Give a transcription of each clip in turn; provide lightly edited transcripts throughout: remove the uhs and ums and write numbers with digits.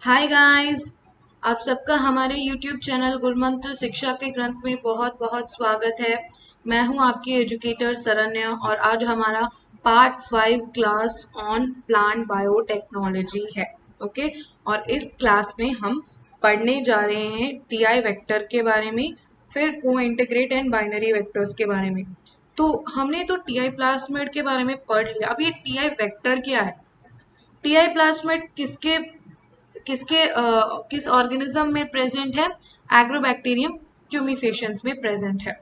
Hi guys. आप सबका हमारे YouTube चैनल गुरुमंत्र शिक्षा के ग्रंथ में बहुत बहुत स्वागत है। मैं हूं आपकी एजुकेटर सरन्या और आज हमारा part 5 class on plant biotechnology है। ओके। और इस क्लास में हम पढ़ने जा रहे हैं टीआई वेक्टर के बारे में, फिर को इंटीग्रेट एंड बाइनरी वेक्टर्स के बारे में। तो हमने तो टीआई प्लाज्मिड के बारे में पढ़ लिया। अब ये टीआई वेक्टर क्या है? टीआई प्लाज्मिड किसके किसके किस ऑर्गेनिज्म में प्रेजेंट है? एग्रोबैक्टीरियम ट्यूमिफेशियंस में प्रेजेंट है।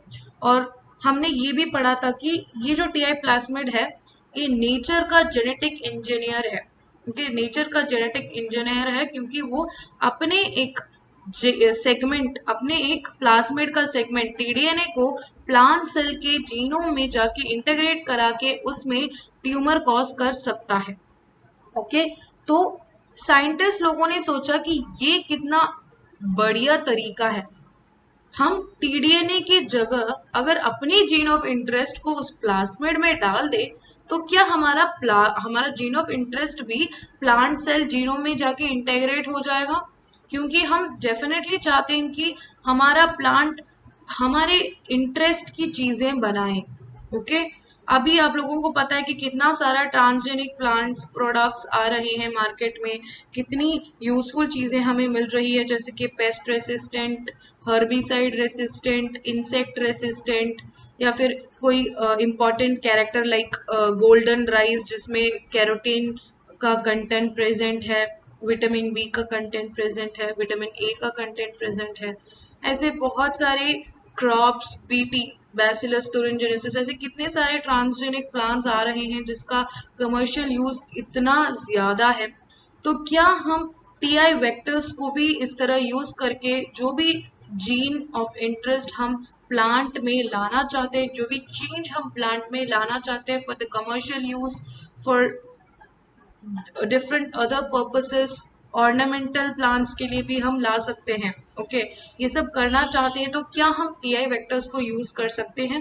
और हमने ये भी पढ़ा था कि ये जो टीआई प्लाज्मिड है ये नेचर का जेनेटिक इंजीनियर है। ओके, नेचर का जेनेटिक इंजीनियर है क्योंकि वो अपने एक सेगमेंट, अपने एक प्लाज्मिड का सेगमेंट टीडीएनए को प्लांट सेल के जीनोम में जाके इंटीग्रेट करा के उसमें ट्यूमर कॉज कर सकता है। ओके। तो साइंटिस्ट लोगों ने सोचा कि ये कितना बढ़िया तरीका है। हम टीडीएनए की जगह अगर अपनी जीन ऑफ इंटरेस्ट को उस प्लाज्मिड में डाल दे तो क्या हमारा जीन ऑफ इंटरेस्ट भी प्लांट सेल जीनोम में जाके इंटेग्रेट हो जाएगा? क्योंकि हम डेफिनेटली चाहते हैं कि हमारा प्लांट हमारे इंटरेस्ट की चीजें बनाए। ओके। अभी आप लोगों को पता है कि कितना सारा ट्रांसजेनिक प्लांट्स प्रोडक्ट्स आ रहे हैं मार्केट में, कितनी यूजफुल चीजें हमें मिल रही है, जैसे कि paste resistant, herbicide resistant, insect resistant, या फिर कोई important character like golden rice जिसमें कैरोटीन का कंटेंट प्रेजेंट है, विटामिन बी का कंटेंट प्रेजेंट है, विटामिन ए का कंटेंट प्रेजेंट है। ऐसे बहुत सारे क्रॉप्स, बीटी, बैसिलस thuringiensis, ऐसे कितने सारे ट्रांसजेनिक प्लांट्स आ रहे हैं जिसका कमर्शियल यूज इतना ज्यादा है। तो क्या हम टीआई वेक्टर्स को भी इस तरह यूज करके जो भी जीन ऑफ इंटरेस्ट हम प्लांट में लाना चाहते हैं, जो भी चेंज हम प्लांट में लाना चाहते हैं for the commercial use, for different other purposes, ornamental plants के लिए भी हम ला सकते हैं। ओके। ये सब करना चाहते हैं तो क्या हम टीआई वेक्टर्स को यूज कर सकते हैं,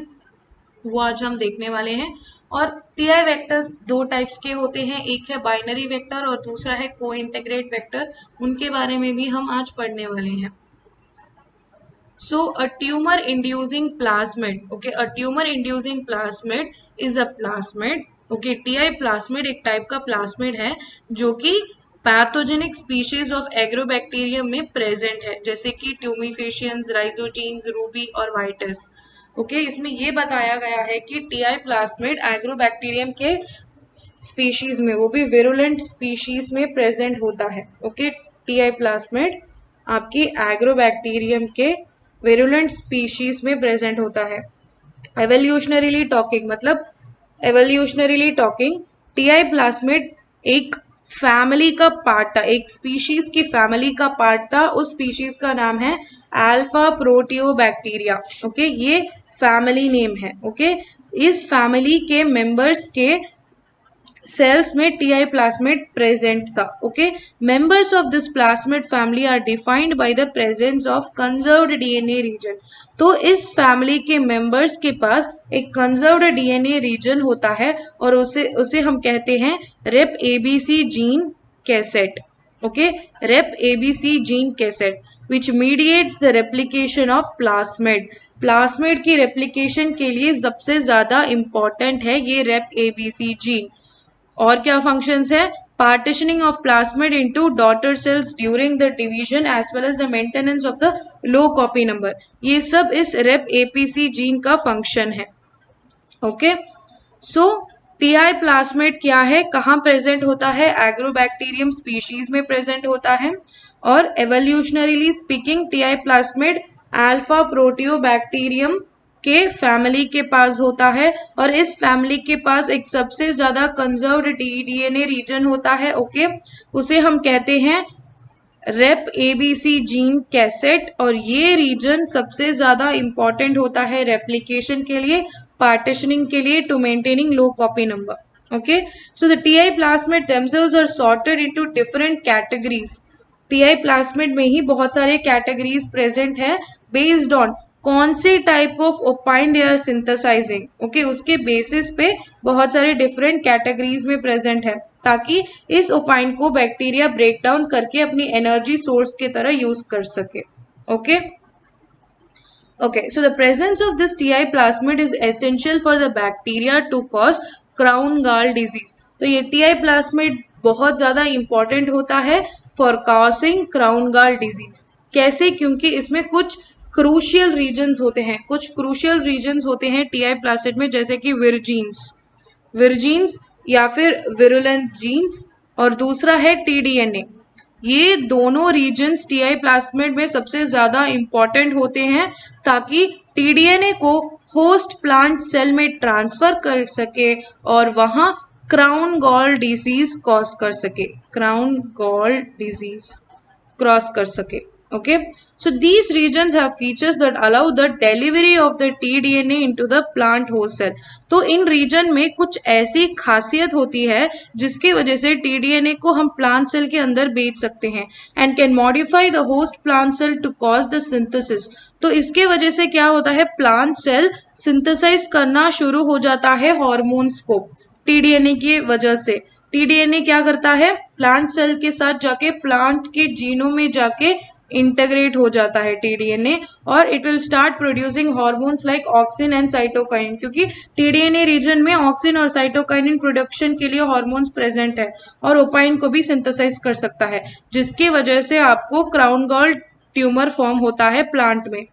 वो आज हम देखने वाले हैं। और टीआई वेक्टर्स दो टाइप्स के होते हैं, एक है बाइनरी वेक्टर और दूसरा है को इंटीग्रेट वेक्टर। उनके बारे में भी हम आज पढ़ने वाले हैं। So a tumor inducing plasmid, okay, a tumor inducing plasmid is a plasmid, okay, TI plasmid एक टाइप का प्लाज्मिड है जो कि पैथोजेनिक स्पीशीज ऑफ एग्रोबैक्टीरियम में प्रेजेंट है, जैसे कि ट्यूमिफेशियंस, राइजोजीन्स, रूबी और वाइटस। ओके। इसमें ये बताया गया है कि टीआई प्लाज्मिड एग्रोबैक्टीरियम के स्पीशीज में, वो भी विरुलेंट स्पीशीज में प्रेजेंट होता है। ओके। टीआई प्लाज्मिड आपकी एग्रोबैक्टीरियम के विरुलेंट स्पीशीज में प्रेजेंट होता है। एवोल्यूशनरीली टॉकिंग, मतलब एवोल्यूशनरीली टॉकिंग टीआई प्लाज्मिड एक फैमिली का पार्ट था, एक स्पीशीज की फैमिली का पार्ट था। उस स्पीशीज का नाम है अल्फा प्रोटियोबैक्टीरिया। ओके, ये फैमिली नेम है। ओके। इस फैमिली के मेंबर्स के सेल्स में टीआई प्लाज्मिड प्रेजेंट था। Okay. Members of this plasmid family are defined by the presence of conserved DNA region. तो इस फैमिली के मेंबर्स के पास एक कंजर्व्ड डीएनए रीजन होता है और उसे उसे हम कहते हैं rape ABC gene cassette. Okay, rape ABC gene cassette which mediates the replication of plasmid. Plasmid की रेप्लिकेशन के लिए सबसे ज्यादा इंपॉर्टेंट है ये रेप एबीसी जीन। और क्या फंक्शंस है? Partitioning of plasmid into daughter cells during the division as well as the maintenance of the low copy number, ये सब इस रेप एपीसी जीन का फंक्शन है। ओके। सो टीआई प्लाज्मिड क्या है, कहाँ प्रेजेंट होता है? एग्रोबैक्टीरियम स्पीशीज में प्रेजेंट होता है। और evolutionarily speaking TI plasmid alpha प्रोटियोबैक्टीरियम के फैमिली के पास होता है और इस फैमिली के पास एक सबसे ज्यादा कंजर्व्ड डीएनए रीजन होता है। ओके, उसे हम कहते हैं रेप एबीसी जीन कैसेट और ये रीजन सबसे ज्यादा इंपॉर्टेंट होता है रेप्लिकेशन के लिए, पार्टीशनिंग के लिए, to maintaining low copy number. Okay, so the Ti plasmid themselves are sorted into different categories. Ti plasmid में ही बहुत सारे कैटेगरीज प्रेजेंट है बेस्ड ऑन कौन से type of opine they are synthesising. Okay, उसके बेसिस पे बहुत सारे डिफरेंट कैटेगरीज में प्रेजेंट है। ताकि इस ओपाइन को बैक्टीरिया ब्रेक डाउन करके अपनी एनर्जी सोर्स की तरह यूज कर सके। Okay so the presence of this TI plasmid is essential for the bacteria to cause crown gall disease। तो ये TI plasmid बहुत ज़्यादा important होता है for causing crown gall disease। कैसे? क्योंकि इसमें कुछ crucial regions होते हैं, TI plasmid में, जैसे कि विरजीन्स या फिर विरुलेंस जीन्स, और दूसरा है TDNA। ये दोनों रीजन्स टीआई प्लाज्मिड में सबसे ज्यादा इंपॉर्टेंट होते हैं ताकि टीडीएनए को होस्ट प्लांट सेल में ट्रांसफर कर सके और वहां क्राउन गॉल डिजीज क्रॉस कर सके। Okay, so these regions have features that allow the delivery of the tDNA into the plant host cell। तो इन रीजन में कुछ ऐसी खासियत होती है जिसकी वजह से tDNA को हम प्लांट सेल के अंदर भेज सकते हैं and can modify the host plant cell to cause the synthesis। तो इसके वजह से क्या होता है, प्लांट सेल सिंथेसाइज करना शुरू हो जाता है हॉर्मोन्स को tDNA की वजह से। tDNA क्या करता है, प्लांट सेल के साथ जाके प्लांट के जीनोम में जाके इंटीग्रेट हो जाता है tDNA, और it will start producing hormones like auxin and cytokine, क्योंकि tDNA रीजन में ऑक्सिन और साइटोकाइन प्रोडक्शन के लिए हार्मोन्स प्रेजेंट है और ओपाइन को भी सिंथेसाइज कर सकता है, जिसकी वजह से आपको क्राउन गॉल ट्यूमर फॉर्म होता है प्लांट में।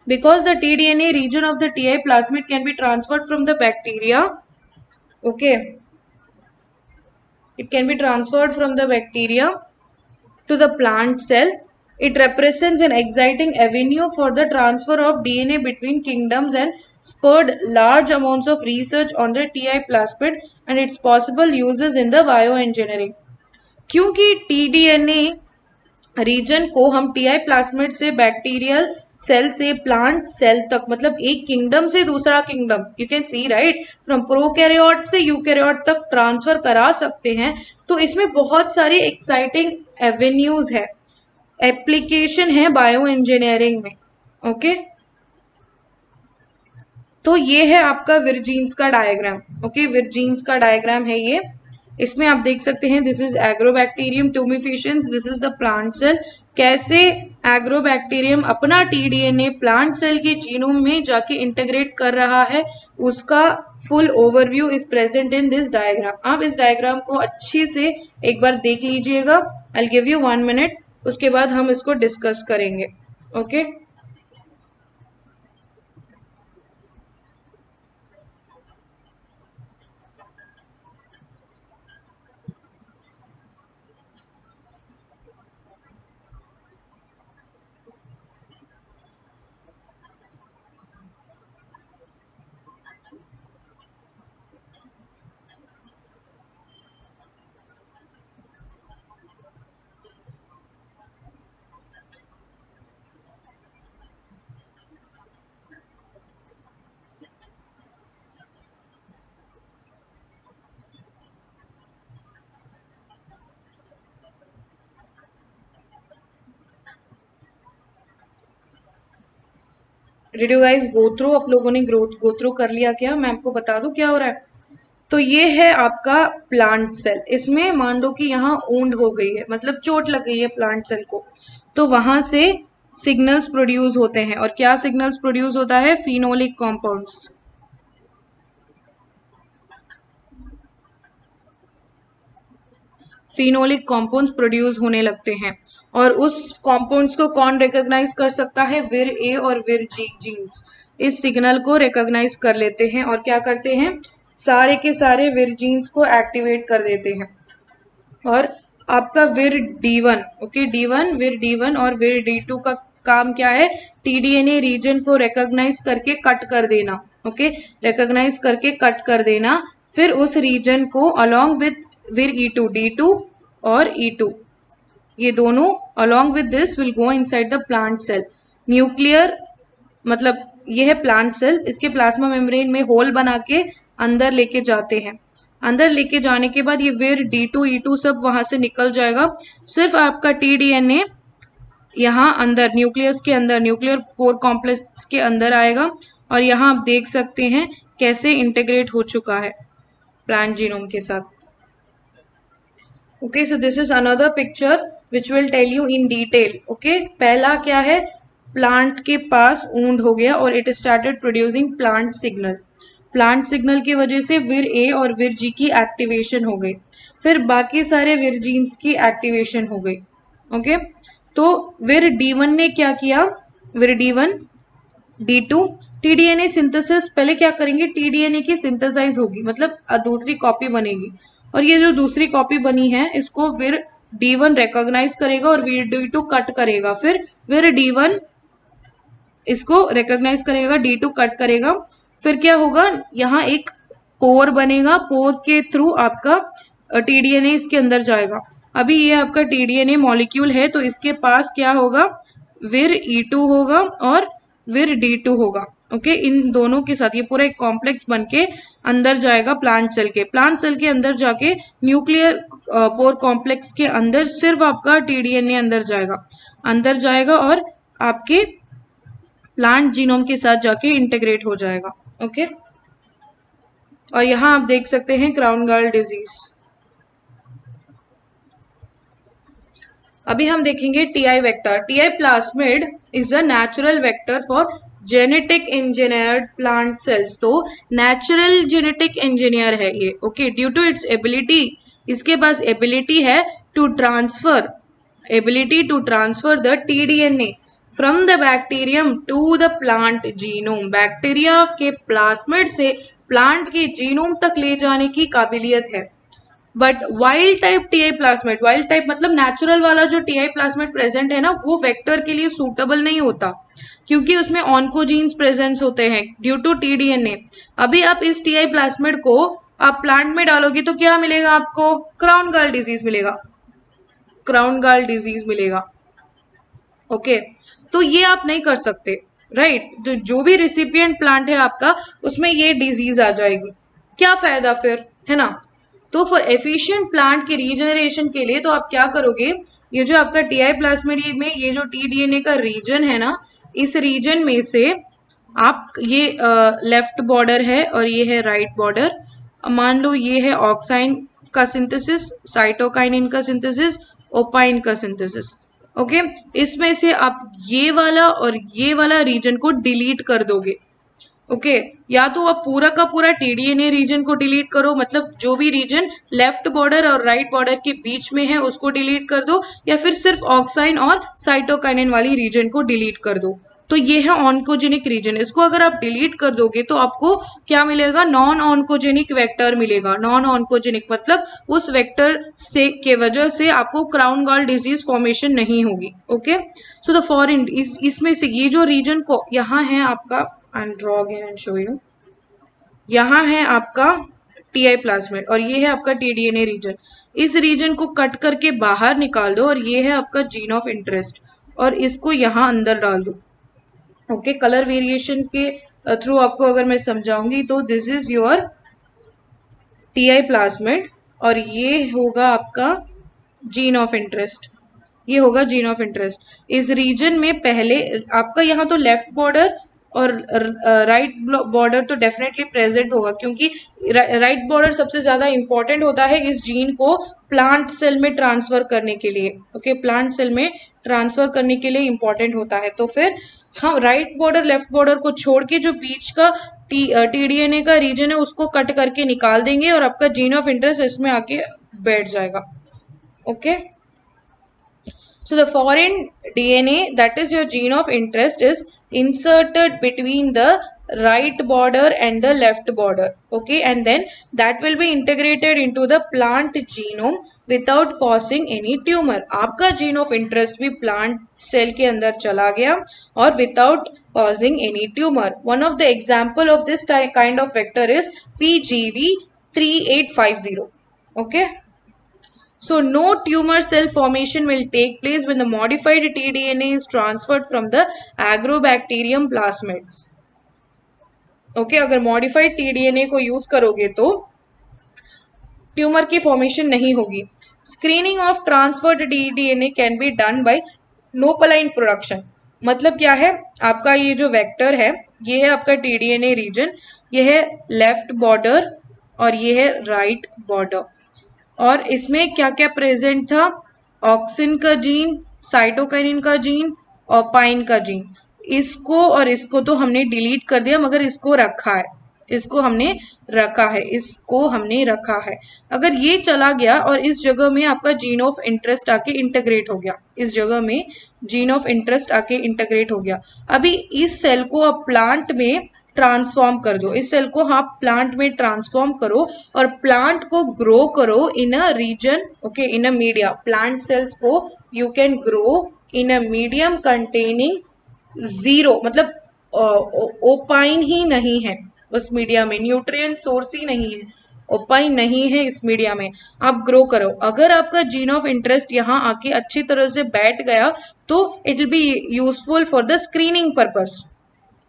Because the tDNA region of the TI plasmid can be transferred from the bacteria, okay, it can be transferred from the bacteria to the plant cell। It represents an exciting avenue for the transfer of DNA between kingdoms and spurred large amounts of research on the TI plasmid and its possible uses in the bioengineering। क्योंकि tDNA reason को हम TI plasmid से bacterial cell से plant cell तक, मतलब एक kingdom से दूसरा kingdom, you can see right, from prokaryote से यूकैरियोट तक ट्रांसफर करा सकते हैं। तो इसमें बहुत सारी एक्साइटिंग एवेन्यूज है, एप्लीकेशन है बायो इंजीनियरिंग में। ओके तो ये है आपका विरजीन्स का डायग्राम। ओके विरजीन्स का डायग्राम है ये, इसमें आप देख सकते हैं this is agrobacterium tumefaciens, this is the plant cell. कैसे एग्रोबैक्टीरियम अपना tDNA प्लांट सेल के जीनोम में जाके इंटीग्रेट कर रहा है, उसका full overview is present in this diagram. आप इस डायग्राम को अच्छे से एक बार देख लीजिएगा। आई गिव यू 1 मिनट, उसके बाद हम इसको डिस्कस करेंगे। Okay did you guys go through, आप लोगों ने गो थ्रू कर लिया क्या? मैं आपको बता दूं क्या हो रहा है। तो ये है आपका प्लांट सेल, इसमें मान लो कि यहाँ ऊंड हो गई है, मतलब चोट लग गई है प्लांट सेल को, तो वहां से सिग्नल्स प्रोड्यूस होते हैं। और क्या सिग्नल्स प्रोड्यूस होता है? Phenolic compounds. Phenolic compounds produce होने लगते हैं, और उस कॉम्पाउंड्स को कौन रिकॉग्नाइज कर सकता है? विर ए और विर जी जीन्स इस सिग्नल को रिकॉग्नाइज कर लेते हैं और क्या करते हैं, सारे के सारे विर जीन्स को एक्टिवेट कर देते हैं। और आपका विर D1, ओके विर D1 और विर D2 का काम क्या है? tDNA रीजन को रिकॉग्नाइज करके कट कर देना। ओके रिकॉग्नाइज करके कट कर देना, फिर उस रीजन को अलोंग विथ विर E2, D2 और E2, ये दोनों along with this will go inside the plant cell. Nuclear मतलब ये है प्लांट सेल, इसके प्लाज्मा मेम्ब्रेन में होल बना के अंदर लेके जाते हैं। अंदर लेके जाने के बाद ये विर D2 E2 सब वहां से निकल जाएगा। सिर्फ आपका tDNA यहाँ अंदर न्यूक्लियस के अंदर, न्यूक्लियर पोर कॉम्प्लेक्स के अंदर आएगा, और यहाँ आप देख सकते हैं कैसे इंटीग्रेट हो चुका है प्लांट जीनोम के साथ। Okay, so this is another picture which will tell you in detail. Okay, पहला क्या है, प्लांट के पास वुंड हो गया और it started producing plant signal. Plant signal की वजह से विर ए और विर जी की एक्टिवेशन हो गई, फिर बाकी सारे विर जीन्स की एक्टिवेशन हो गई। ओके, तो विर D1 ने क्या किया, विर D1 D2 टीडीएनए सिंथेसिस, पहले क्या करेंगे, टीडीएनए की सिंथेसाइज होगी, मतलब दूसरी कॉपी बनेगी, और ये जो दूसरी कॉपी बनी है इसको विर D1 रिकॉग्नाइज करेगा और विर D2 कट करेगा, फिर विर D1 इसको रिकॉग्नाइज करेगा, D2 कट करेगा, फिर क्या होगा, यहाँ एक पोर बनेगा, पोर के थ्रू आपका टीडीएनए इसके अंदर जाएगा। अभी ये आपका टीडीएनए मॉलिक्यूल है तो इसके पास क्या होगा, विर E2 होगा और विर D2 होगा। ओके, इन दोनों के साथ ये पूरा एक कॉम्प्लेक्स बनके अंदर जाएगा प्लांट सेल के। प्लांट सेल के अंदर जाके न्यूक्लियर पोर कॉम्प्लेक्स के अंदर सिर्फ आपका टीडीएनए अंदर जाएगा और आपके प्लांट जीनोम के साथ जाके इंटीग्रेट हो जाएगा। ओके, और यहां आप देख सकते हैं क्राउन गाल डिजीज। अभी हम देखेंगे Ti vector. Ti plasmid is a natural vector for genetic engineered plant cells. तो नेचुरल जेनेटिक इंजीनियर है ये। Okay, due to its ability, इसके पास एबिलिटी है to transfer the T DNA from the bacterium to the plant genome. Bacteria के plasmid से plant के genome तक ले जाने की काबिलियत है। But wild type Ti plasmid, wild type मतलब नेचुरल वाला जो टीआई प्लाज्मिड प्रेजेंट है ना, वो वेक्टर के लिए सूटेबल नहीं होता क्योंकि उसमें ऑन्कोजीन्स प्रेजेंस होते हैं ड्यू टू टीडीएनए। अभी आप इस टीआई प्लाज्मिड को आप प्लांट में डालोगे तो क्या मिलेगा आपको, क्राउन गाल डिजीज मिलेगा। ओके, तो ये आप नहीं कर सकते, राइट। जो भी रिसिपिएंट प्लांट है आपका उसमें ये डिजीज आ जाएगी, क्या फायदा फिर, है ना। तो फॉर एफिशिएंट प्लांट के रीजनरेशन के लिए तो आप क्या करोगे, ये जो आपका टीआई प्लाज्मिड में ये जो टीडीएनए का रीजन है ना, इस रीजन में से आप ये लेफ्ट बॉर्डर है और ये है राइट बॉर्डर। मान लो ये है ऑक्साइन का सिंथेसिस, साइटोकाइनिन का सिंथेसिस, ओपाइन का सिंथेसिस। ओके, इसमें से आप ये वाला और ये वाला रीजन को डिलीट कर दोगे। ओके, या तो आप पूरा का पूरा टीडीएनए रीजन को डिलीट करो, मतलब जो भी रीजन लेफ्ट बॉर्डर और राइट बॉर्डर के बीच में है उसको डिलीट कर दो, या फिर सिर्फ ऑक्साइन और साइटोकाइनिन वाली रीजन को डिलीट कर दो। तो ये है ऑन्कोजेनिक रीजन। इसको अगर आप डिलीट कर दोगे तो आपको क्या मिलेगा, नॉन ऑन्कोजेनिक वेक्टर मिलेगा। नॉन ऑन्कोजेनिक मतलब उस वेक्टर से के वजह से आपको क्राउन गाल डिजीज फॉर्मेशन नहीं होगी। ओके, सो द फॉरेन इसमें से ये जो रीजन को यहाँ है आपका, and draw again and show you, यहाँ है आपका टीआई प्लाज्मिड और ये है आपका टीडीएनए रीजन। इस रीजन को कट करके बाहर निकाल दो और ये है आपका जीन ऑफ इंटरेस्ट और इसको यहाँ अंदर डाल दो। ओके, कलर वेरिएशन के थ्रू आपको अगर मैं समझाऊंगी तो this is your TI plasmid और ये होगा आपका जीन ऑफ इंटरेस्ट, ये होगा जीन ऑफ इंटरेस्ट। इस रीजन में पहले आपका यहाँ तो लेफ्ट बॉर्डर और राइट बॉर्डर तो डेफिनेटली प्रेजेंट होगा क्योंकि राइट बॉर्डर सबसे ज्यादा इंपॉर्टेंट होता है इस जीन को प्लांट सेल में ट्रांसफर करने के लिए। ओके, प्लांट सेल में ट्रांसफर करने के लिए इंपॉर्टेंट होता है। तो फिर हम राइट बॉर्डर लेफ्ट बॉर्डर को छोड़ के जो बीच का टीडीएनए का रीजन है उसको कट करके निकाल देंगे और आपका जीन ऑफ इंटरेस्ट इसमें आके बैठ जाएगा। Okay, so the foreign DNA, that is your gene of interest, is inserted between the right border and the left border. Okay, and then that will be integrated into the plant genome without causing any tumor. आपका gene of interest भी plant cell के अंदर चला गया और without causing any tumor. One of the example of this kind of vector is PGV3850. Okay, so no tumor cell formation will take place when the modified tDNA is transferred from the agrobacterium plasmid. Okay, अगर modified tDNA को use करोगे तो tumour की formation नहीं होगी। Screening of transferred tDNA can be done by nopaline production. मतलब क्या है, आपका ये जो वेक्टर है ये है आपका tDNA रीजन, ये है लेफ्ट बॉर्डर और ये है राइट बॉर्डर। और इसमें क्या क्या प्रेजेंट था, ऑक्सिन का जीन, साइटोकाइनिन का जीन और पाइन का जीन। इसको और इसको तो हमने डिलीट कर दिया, मगर इसको रखा है, इसको हमने रखा है, इसको हमने रखा है। अगर ये चला गया और इस जगह में आपका जीन ऑफ इंटरेस्ट आके इंटीग्रेट हो गया, इस जगह में जीन ऑफ इंटरेस्ट आके इंटीग्रेट हो गया, अभी इस सेल को आप प्लांट में ट्रांसफॉर्म कर दो, इस सेल को आप प्लांट में ट्रांसफॉर्म करो और प्लांट को ग्रो करो in a region, okay, in a media. Plant cells को you can grow in a medium containing zero, मतलब ओपाइन ही नहीं है उस मीडिया में, न्यूट्रिएंट सोर्स ही नहीं है, ओपाइन नहीं है इस मीडिया में, आप ग्रो करो। अगर आपका जीन ऑफ इंटरेस्ट यहाँ आके अच्छी तरह से बैठ गया तो it will be useful for the screening purpose,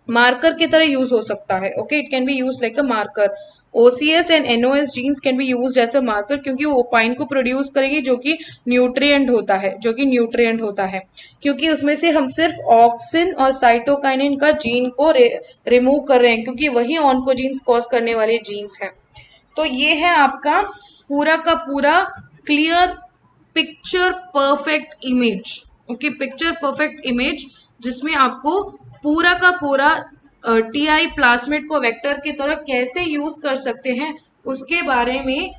marker की तरह यूज हो सकता है। Okay, it can be use like a marker. OCS and NOS genes can be use as a marker, क्योंकि वो ओपाइन को प्रोड्यूस करेगी जो कि न्यूट्रिएंट होता है, जो कि न्यूट्रिएंट होता है, क्योंकि उसमें से हम सिर्फ ऑक्सिन और साइटोकाइनिन का जीन को रिमूव कर रहे हैं, क्योंकि वही ऑन्कोजीन्स कॉज करने वाले जीन्स हैं। तो ये है आपका पूरा का पूरा clear picture perfect image. Okay, picture perfect image जिसमें आपको पूरा का पूरा TI प्लाज्मिड को वेक्टर की तरह कैसे यूज कर सकते हैं उसके बारे में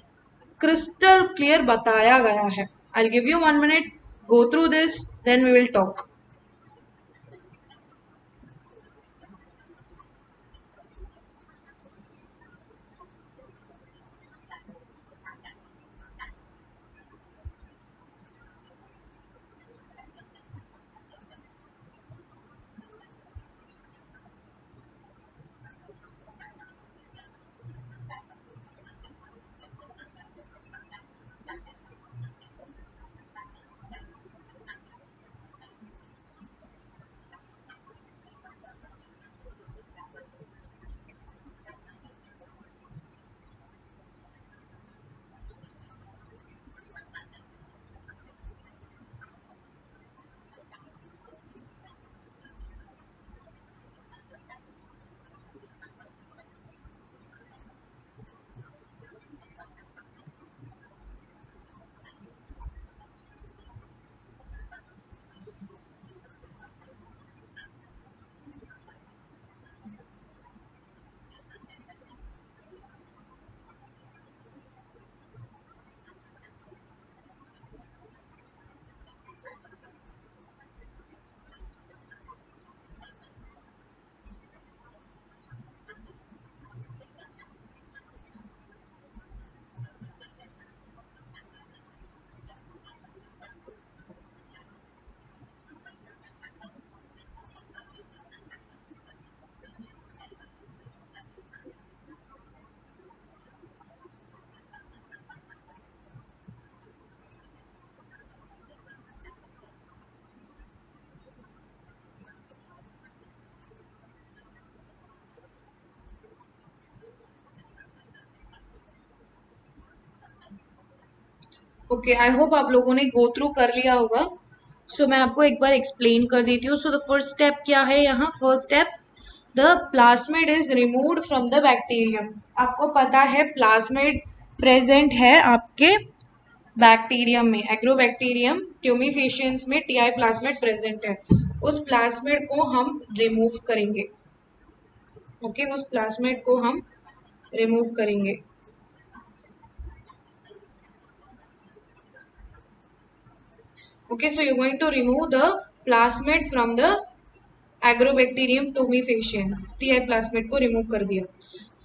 क्रिस्टल क्लियर बताया गया है। I give you 1 minute, go through this, then we will talk. Okay, I hope आप लोगों ने गो थ्रू कर लिया होगा। सो मैं आपको एक बार एक्सप्लेन कर देती हूँ। सो द फर्स्ट स्टेप क्या है यहाँ, first step, the plasmid is removed from the bacterium. आपको पता है प्लाज्मिड प्रेजेंट है आपके बैक्टीरियम में, एग्रोबैक्टीरियम ट्यूमिफेशियंस में TI प्लाज्मिड प्रेजेंट है। उस प्लाज्मिड को हम रिमूव करेंगे। ओके, उस प्लाज्मिड को हम रिमूव करेंगे। Okay, so you're going to remove the plasmid from the Agrobacterium tumefaciens, TI plasmid को रिमूव कर दिया।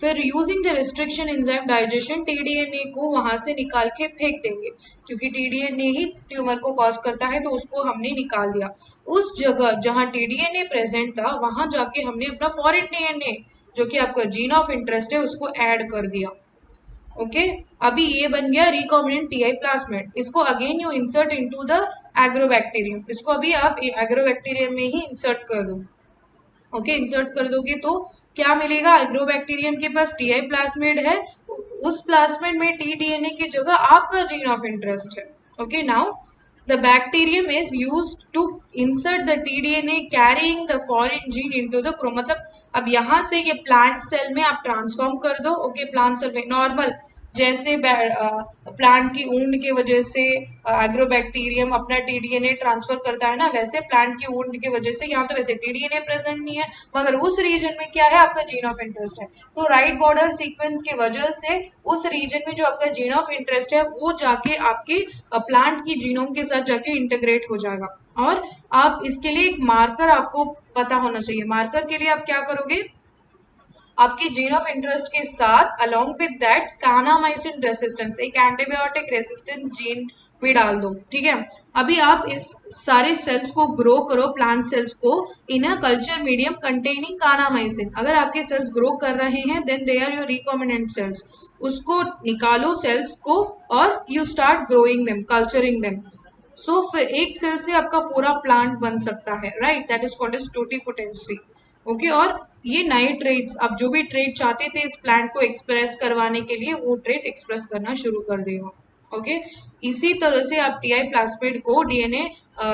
फिर using the restriction enzyme digestion TDNA को वहां से निकाल के फेंक देंगे, क्योंकि TDNA ही ट्यूमर को कॉज करता है, तो उसको हमने निकाल दिया। उस जगह जहां TDNA प्रेजेंट था वहां जाके हमने अपना फॉरेन DNA, जो कि आपका जीन ऑफ इंटरेस्ट है, उसको ऐड कर दिया। ओके, अभी ये बन गया रिकॉम्बिनेंट TI प्लाज्मिड। इसको again you insert into the agrobacterium, इसको अभी आप एग्रोबैक्टीरियम में ही इंसर्ट कर दो। ओके, इंसर्ट कर दोगे तो क्या मिलेगा, एग्रोबैक्टीरियम के पास TI प्लाज्मिड है, उस प्लाज्मिड में TDNA की जगह आपका जीन ऑफ इंटरेस्ट है। Okay, now the bacterium is used to insert the TDNA carrying the foreign gene into the मतलब अब यहाँ से ये प्लांट सेल में आप ट्रांसफॉर्म कर दो। ओके, प्लांट सेल में नॉर्मल जैसे प्लांट की ऊंड की वजह से एग्रोबैक्टीरियम अपना टीडीएनए ट्रांसफर करता है ना, वैसे प्लांट की ऊंड की वजह से यहाँ तो वैसे टीडीएनए प्रेजेंट नहीं है, मगर उस रीजन में क्या है, आपका जीन ऑफ इंटरेस्ट है। तो राइट बॉर्डर सीक्वेंस की वजह से उस रीजन में जो आपका जीन ऑफ इंटरेस्ट है वो जाके आपके प्लांट की जीनोम के साथ जाके इंटीग्रेट हो जाएगा। और आप इसके लिए एक मार्कर आपको पता होना चाहिए। मार्कर के लिए आप क्या करोगे, आपके जीन ऑफ इंटरेस्ट के साथ along with that kanamycin resistance, एक एंटीबायोटिक रेसिस्टेंस जीन भी डाल दो, ठीक है। अभी आप इस सारे सेल्स को ग्रो करो, प्लांट सेल्स को, in a culture medium containing kanamycin. अगर आपके सेल्स ग्रो कर रहे हैं then they are your recombinant cells. उसको निकालो सेल्स को और you start growing them, culturing them. So फिर एक सेल से आपका पूरा प्लांट बन सकता है, right, that is called as totipotency. Okay, और ये नए ट्रेड्स, आप जो भी ट्रेड चाहते थे इस प्लांट को एक्सप्रेस करवाने के लिए, वो ट्रेड एक्सप्रेस करना शुरू कर देगा। ओके, इसी तरह से आप टीआई प्लास्मिड को डीएनए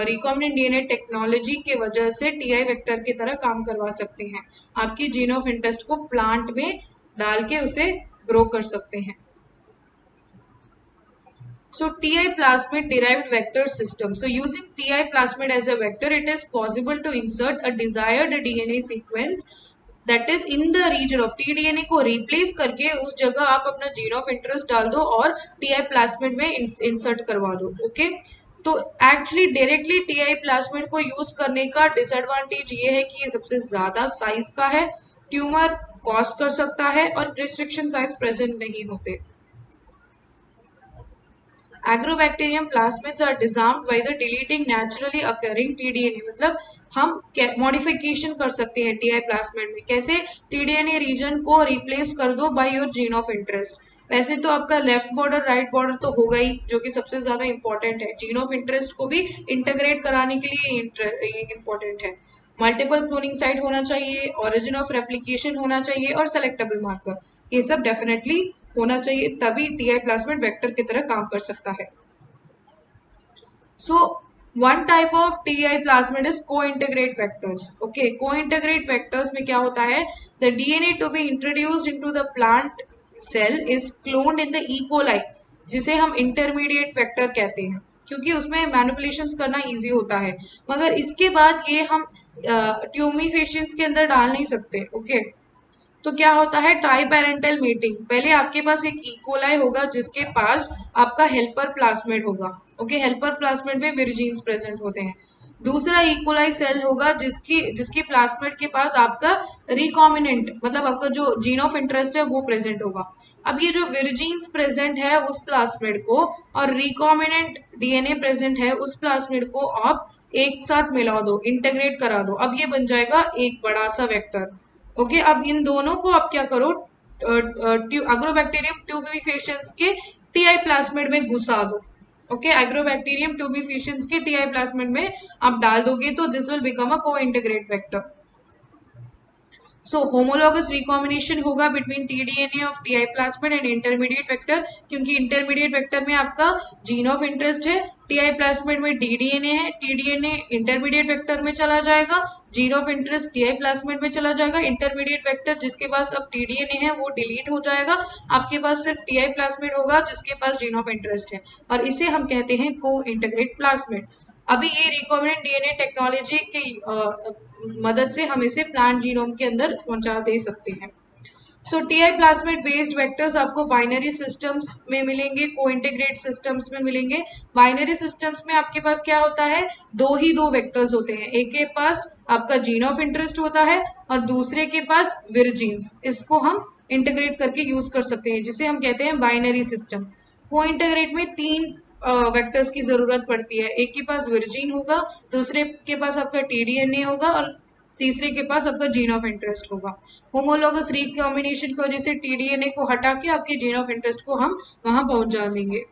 रिकॉम्बिनेंट डीएनए टेक्नोलॉजी के वजह से टीआई वेक्टर की तरह काम करवा सकते हैं। आपकी जीन ऑफ इंटरेस्ट को प्लांट में डाल के उसे ग्रो कर सकते हैं। So TI plasmid derived vector system. So using TI plasmid as a vector, it is possible to insert a desired DNA sequence that is in the region of tDNA को replace करके उस जगह आप अपना gene of interest डाल दो और TI plasmid में इंसर्ट करवा दो। ओके, तो एक्चुअली डायरेक्टली TI plasmid को यूज करने का डिसएडवांटेज ये है कि ये सबसे ज्यादा साइज का है, ट्यूमर कॉज कर सकता है और रिस्ट्रिक्शन साइट्स प्रेजेंट नहीं होते। Agrobacterium plasmids are disarmed by the deleting naturally occurring TDNA. मतलब हम मॉडिफिकेशन कर सकते हैं टीआई प्लाज्मिड में, कैसे, टीडीएनए रीजन को रिप्लेस कर दो by your gene of interest. वैसे तो आपका लेफ्ट बॉर्डर राइट बॉर्डर तो होगा ही, जो कि सबसे ज्यादा इंपॉर्टेंट है। जीन ऑफ इंटरेस्ट को भी इंटीग्रेट कराने के लिए इंपॉर्टेंट है। मल्टीपल क्लोनिंग साइट होना चाहिए, ओरिजिन ऑफ रेप्लिकेशन होना चाहिए और सेलेक्टेबल मार्कर, ये सब डेफिनेटली होना चाहिए, तभी टीआई प्लाज्मिड वेक्टर की तरह काम कर सकता है। So one type of TI plasmid is cointegrate vectors. Okay, cointegrate vectors में क्या होता है, the DNA to be introduced into the plant cell is cloned in the E coli, जिसे हम इंटरमीडिएट वेक्टर कहते हैं, क्योंकि उसमें मैनिपुलेशंस करना इजी होता है। मगर इसके बाद ये हम ट्यूमिफेशियंस के अंदर डाल नहीं सकते। ओके, तो क्या होता है, ट्राई पेरेंटल मीटिंग, पहले आपके पास एक इकोलाई होगा जिसके पास आपका हेल्पर प्लाज्मिड होगा। ओके, हेल्पर प्लाज्मिड में विरजीन्स प्रेजेंट होते हैं। दूसरा इकोलाई सेल होगा जिसकी जिसकी प्लाज्मिड के पास आपका रिकॉम्बिनेंट, मतलब आपका जो जीन ऑफ इंटरेस्ट है वो प्रेजेंट होगा। अब ये जो विरजीन्स प्रेजेंट है उस प्लाज्मिड को और रिकॉम्बिनेंट डीएनए प्रेजेंट है उस प्लाज्मिड को आप एक साथ मिला दो, इंटीग्रेट करा दो, अब ये बन जाएगा एक बड़ा सा वेक्टर। ओके, अब इन दोनों को आप क्या करो, एग्रोबैक्टीरियम ट्यूबिफिकेशंस के टीआई प्लाज्मिड में घुसा दो। ओके, एग्रोबैक्टीरियम ट्यूबिफिकेशंस के टीआई प्लाज्मिड में आप डाल दोगे तो दिस विल बिकम अ को इंटीग्रेट वेक्टर। सो होमोलॉगस रिकॉम्बिनेशन होगा between T-DNA of TI plasmid and intermediate vector, क्योंकि इंटरमीडिएट वेक्टर में आपका जीन ऑफ इंटरेस्ट है, टीआई प्लाज्मिड में डीडीएनए है, टीडीएनए इंटरमीडिएट वेक्टर में चला जाएगा, gene of interest TI plasmid में चला जाएगा, इंटरमीडिएट वेक्टर जिसके पास अब टीडीएनए है वो डिलीट हो जाएगा, आपके पास सिर्फ टीआई प्लाज्मिड होगा जिसके पास जीन ऑफ इंटरेस्ट है, और इसे हम कहते हैं को इंटीग्रेट प्लाज्मिड। अभी ये रिकॉम्बिनेंट डीएनए टेक्नोलॉजी की मदद से हम इसे प्लांट जीनोम के अंदर पहुंचा दे सकते हैं। सो टीआई प्लाज्मिड बेस्ड वेक्टर्स आपको बाइनरी सिस्टम्स में मिलेंगे, को इंटीग्रेट सिस्टम्स में मिलेंगे। बाइनरी सिस्टम्स में आपके पास क्या होता है, दो वेक्टर्स होते हैं, एक के पास आपका जीन ऑफ इंटरेस्ट होता है और दूसरे के पास विरजीन्स, इसको हम इंटीग्रेट करके यूज कर सकते हैं, जिसे हम कहते हैं बाइनरी सिस्टम। को इंटीग्रेट में तीन वेक्टर्स की जरूरत पड़ती है, एक के पास विरजीन होगा, दूसरे के पास आपका टीडीएनए होगा और तीसरे के पास आपका जीन ऑफ इंटरेस्ट होगा। होमोलॉगस रिकॉम्बिनेशन की वजह से टीडीएनए को हटा के आपके जीन ऑफ इंटरेस्ट को हम वहां पहुंचा देंगे।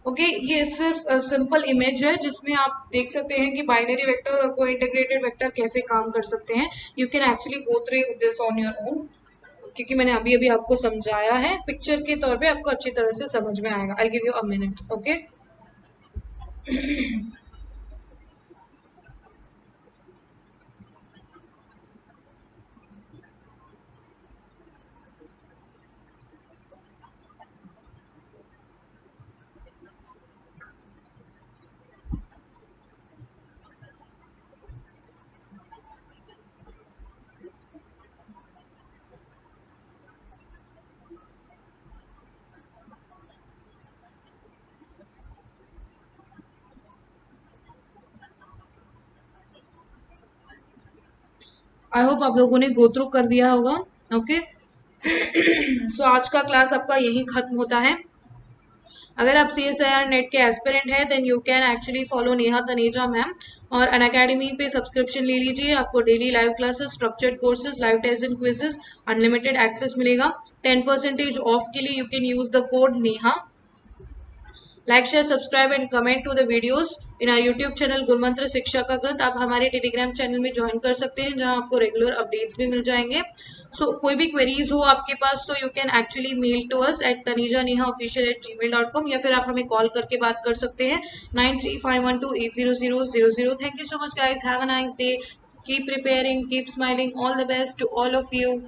ओके, ये सिर्फ सिंपल इमेज है जिसमें आप देख सकते हैं कि बाइनरी वेक्टर और को इंटीग्रेटेड वेक्टर कैसे काम कर सकते हैं। You can actually go through this on your own, क्योंकि मैंने अभी अभी आपको समझाया है, पिक्चर के तौर पे आपको अच्छी तरह से समझ में आएगा। आई give you a minute. Okay, I hope आप लोगों ने गो थ्रू कर दिया होगा। ओके सो आज का क्लास आपका यही खत्म होता है। अगर आप CSIR नेट के एस्पिरेंट है then you can actually follow Neha Taneja ma'am, और अनअकैडमी पे सब्सक्रिप्शन ले लीजिए। आपको daily live classes, structured courses, live test and quizzes, unlimited access मिलेगा। 10% ऑफ के लिए you can use the code Neha. Like share subscribe and comment to the videos in our YouTube channel Gurumantra शिक्षा का ग्रंथ। आप हमारे टेलीग्राम चैनल में join कर सकते हैं जहां आपको रेगुलर अपडेट्स भी मिल जाएंगे। सो कोई भी क्वेरीज हो आपके पास तो you can actually mail to us at tanejanehaofficial@gmail.com, या फिर आप हमें कॉल करके बात कर सकते हैं 9351280000। Thank you so much guys, have a nice day, keep preparing, keep smiling, all the best to all of you.